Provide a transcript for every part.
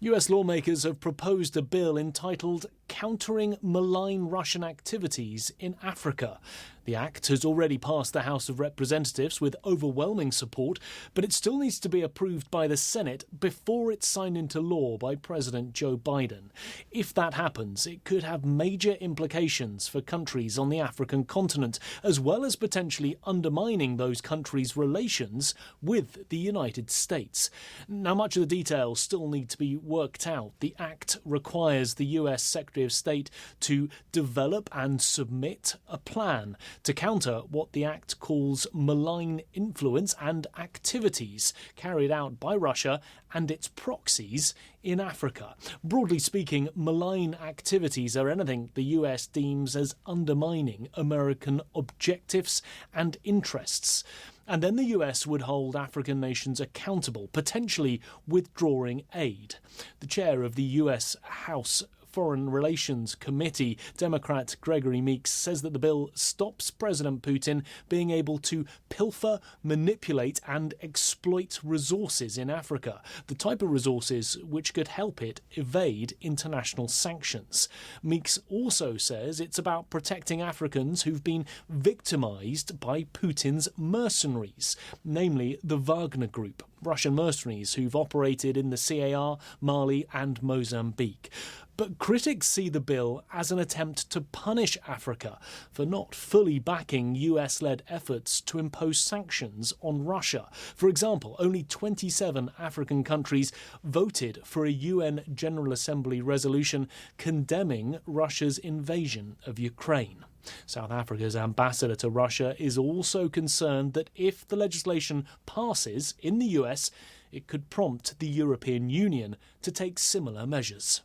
US lawmakers have proposed a bill entitled Countering Malign Russian Activities in Africa. The act has already passed the House of Representatives with overwhelming support, but it still needs to be approved by the Senate before it's signed into law by President Joe Biden. If that happens, it could have major implications for countries on the African continent, as well as potentially undermining those countries' relations with the United States. Now, much of the details still need to be worked out. The act requires the US Secretary of State to develop and submit a plan to counter what the act calls malign influence and activities carried out by Russia and its proxies in Africa. Broadly speaking, malign activities are anything the US deems as undermining American objectives and interests. And then the US would hold African nations accountable, potentially withdrawing aid. The chair of the US House Foreign Relations Committee, Democrat Gregory Meeks, says that the bill stops President Putin being able to pilfer, manipulate and exploit resources in Africa, the type of resources which could help it evade international sanctions. Meeks also says it's about protecting Africans who've been victimized by Putin's mercenaries, namely the Wagner Group, Russian mercenaries who've operated in the CAR, Mali and Mozambique. But critics see the bill as an attempt to punish Africa for not fully backing US-led efforts to impose sanctions on Russia. For example, only 27 African countries voted for a UN General Assembly resolution condemning Russia's invasion of Ukraine. South Africa's ambassador to Russia is also concerned that if the legislation passes in the US, it could prompt the European Union to take similar measures.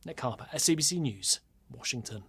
Nick Harper, SABC News, Washington.